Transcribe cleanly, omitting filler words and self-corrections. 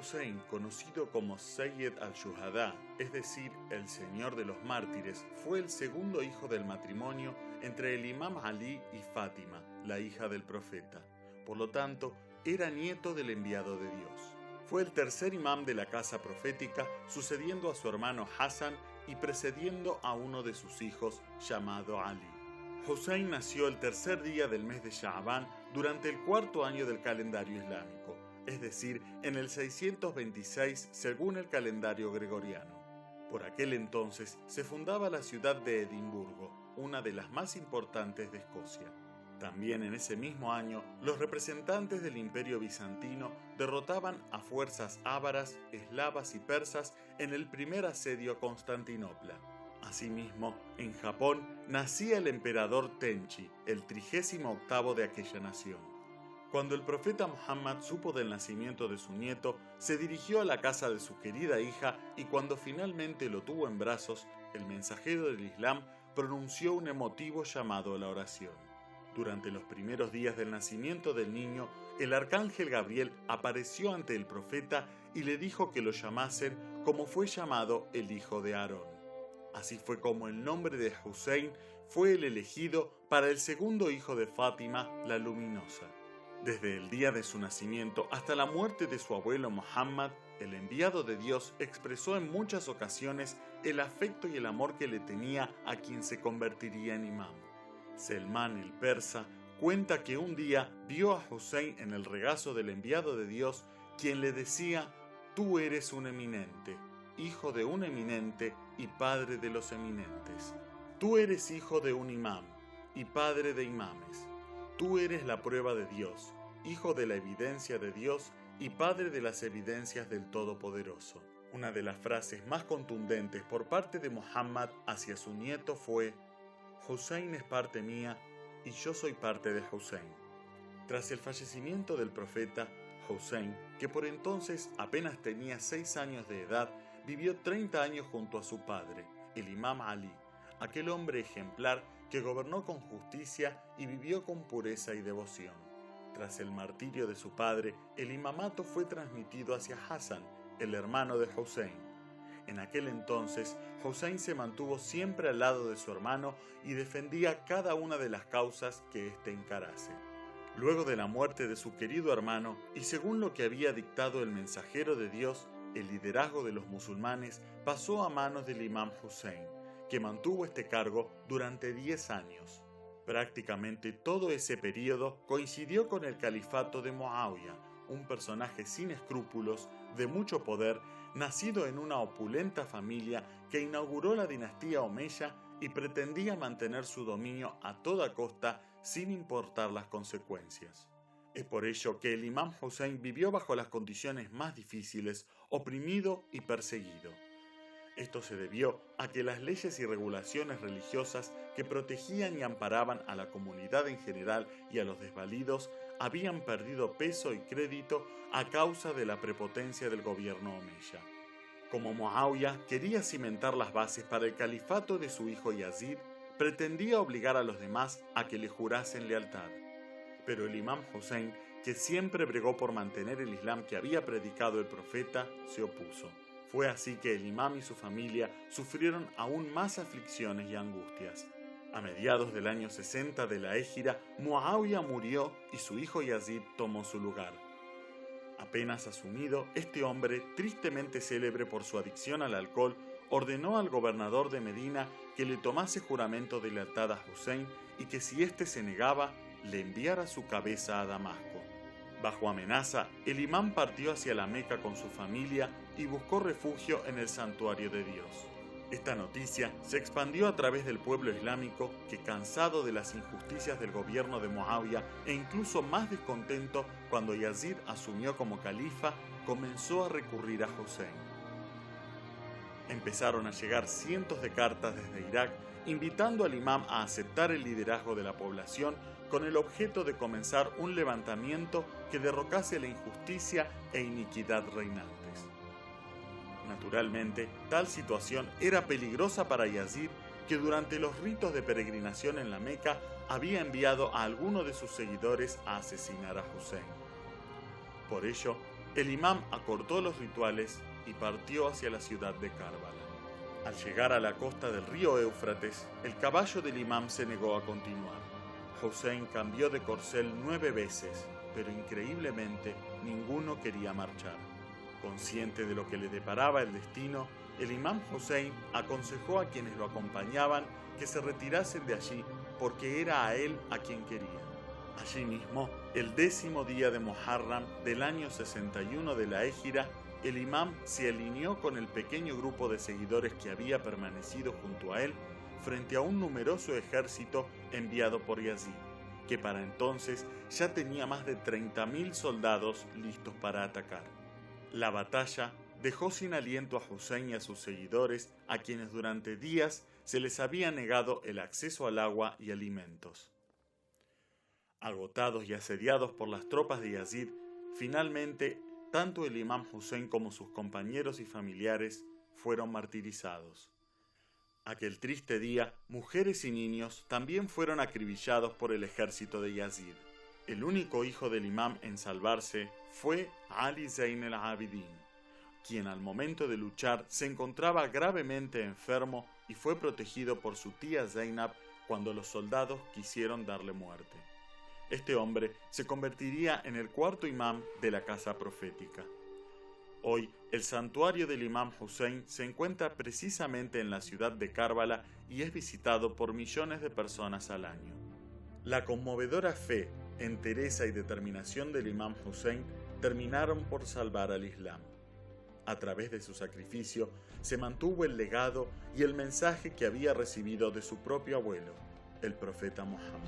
Hussein, conocido como Sayyid al-Shuhada, es decir, el Señor de los Mártires, fue el segundo hijo del matrimonio entre el Imam Ali y Fátima, la hija del profeta. Por lo tanto, era nieto del enviado de Dios. Fue el tercer imam de la casa profética, sucediendo a su hermano Hassan y precediendo a uno de sus hijos, llamado Ali. Hussein nació el tercer día del mes de Sha'ban durante el cuarto año del calendario islámico, es decir, en el 626 según el calendario gregoriano. Por aquel entonces se fundaba la ciudad de Edimburgo, una de las más importantes de Escocia. También en ese mismo año, los representantes del Imperio Bizantino derrotaban a fuerzas ávaras, eslavas y persas en el primer asedio a Constantinopla. Asimismo, en Japón nacía el emperador Tenchi, el 38º de aquella nación. Cuando el profeta Muhammad supo del nacimiento de su nieto, se dirigió a la casa de su querida hija y cuando finalmente lo tuvo en brazos, el mensajero del Islam pronunció un emotivo llamado a la oración. Durante los primeros días del nacimiento del niño, el arcángel Gabriel apareció ante el profeta y le dijo que lo llamasen como fue llamado el hijo de Aarón. Así fue como el nombre de Hussein fue el elegido para el segundo hijo de Fátima, la luminosa. Desde el día de su nacimiento hasta la muerte de su abuelo Muhammad, el enviado de Dios expresó en muchas ocasiones el afecto y el amor que le tenía a quien se convertiría en imam. Selmán el persa cuenta que un día vio a Hussein en el regazo del enviado de Dios, quien le decía: «Tú eres un eminente, hijo de un eminente y padre de los eminentes. Tú eres hijo de un imam y padre de imames. Tú eres la prueba de Dios, hijo de la evidencia de Dios y padre de las evidencias del Todopoderoso». Una de las frases más contundentes por parte de Muhammad hacia su nieto fue: «Hussein es parte mía y yo soy parte de Hussein». Tras el fallecimiento del profeta, Hussein, que por entonces apenas tenía 6 años de edad, vivió 30 años junto a su padre, el imam Ali, aquel hombre ejemplar que gobernó con justicia y vivió con pureza y devoción. Tras el martirio de su padre, el imamato fue transmitido hacia Hassan, el hermano de Hussein. En aquel entonces, Hussein se mantuvo siempre al lado de su hermano y defendía cada una de las causas que éste encarase. Luego de la muerte de su querido hermano, y según lo que había dictado el mensajero de Dios, el liderazgo de los musulmanes pasó a manos del imam Hussein, que mantuvo este cargo durante 10 años. Prácticamente todo ese período coincidió con el califato de Muawiyah, un personaje sin escrúpulos, de mucho poder, nacido en una opulenta familia que inauguró la dinastía omeya y pretendía mantener su dominio a toda costa sin importar las consecuencias. Es por ello que el imam Hussein vivió bajo las condiciones más difíciles, oprimido y perseguido. Esto se debió a que las leyes y regulaciones religiosas que protegían y amparaban a la comunidad en general y a los desvalidos habían perdido peso y crédito a causa de la prepotencia del gobierno omeya. Como Muawiyah quería cimentar las bases para el califato de su hijo Yazid, pretendía obligar a los demás a que le jurasen lealtad. Pero el imam Hussein, que siempre bregó por mantener el Islam que había predicado el profeta, se opuso. Fue así que el imam y su familia sufrieron aún más aflicciones y angustias. A mediados del año 60 de la Égira, Muawiyah murió y su hijo Yazid tomó su lugar. Apenas asumido, este hombre, tristemente célebre por su adicción al alcohol, ordenó al gobernador de Medina que le tomase juramento de lealtad a Hussein y que si éste se negaba, le enviara su cabeza a Damasco. Bajo amenaza, el imán partió hacia la Meca con su familia y buscó refugio en el santuario de Dios. Esta noticia se expandió a través del pueblo islámico que, cansado de las injusticias del gobierno de Muawiyah e incluso más descontento cuando Yazid asumió como califa, comenzó a recurrir a Hussein. Empezaron a llegar cientos de cartas desde Irak invitando al imam a aceptar el liderazgo de la población con el objeto de comenzar un levantamiento que derrocase la injusticia e iniquidad reinantes. Naturalmente, tal situación era peligrosa para Yazid, que durante los ritos de peregrinación en la Meca había enviado a alguno de sus seguidores a asesinar a Hussein. Por ello, El imam acortó los rituales y partió hacia la ciudad de Karbala. Al llegar a la costa del río Éufrates, el caballo del imam se negó a continuar. Hussein cambió de corcel 9 veces, pero increíblemente ninguno quería marchar. Consciente de lo que le deparaba el destino, el imam Hussein aconsejó a quienes lo acompañaban que se retirasen de allí porque era a él a quien quería. Allí mismo, el 10º día de Muharram del año 61 de la Égira, el imam se alineó con el pequeño grupo de seguidores que había permanecido junto a él frente a un numeroso ejército enviado por Yazid, que para entonces ya tenía más de 30.000 soldados listos para atacar. La batalla dejó sin aliento a Hussein y a sus seguidores, a quienes durante días se les había negado el acceso al agua y alimentos. Agotados y asediados por las tropas de Yazid, finalmente tanto el imam Hussein como sus compañeros y familiares fueron martirizados. Aquel triste día, mujeres y niños también fueron acribillados por el ejército de Yazid. El único hijo del imam en salvarse fue Ali Zayn al-Abidin, quien al momento de luchar se encontraba gravemente enfermo y fue protegido por su tía Zainab cuando los soldados quisieron darle muerte. Este hombre se convertiría en el 4º imam de la casa profética. Hoy, el santuario del imam Hussein se encuentra precisamente en la ciudad de Karbala y es visitado por millones de personas al año. La conmovedora fe, entereza y determinación del imam Hussein terminaron por salvar al Islam. A través de su sacrificio se mantuvo el legado y el mensaje que había recibido de su propio abuelo, el profeta Muhammad.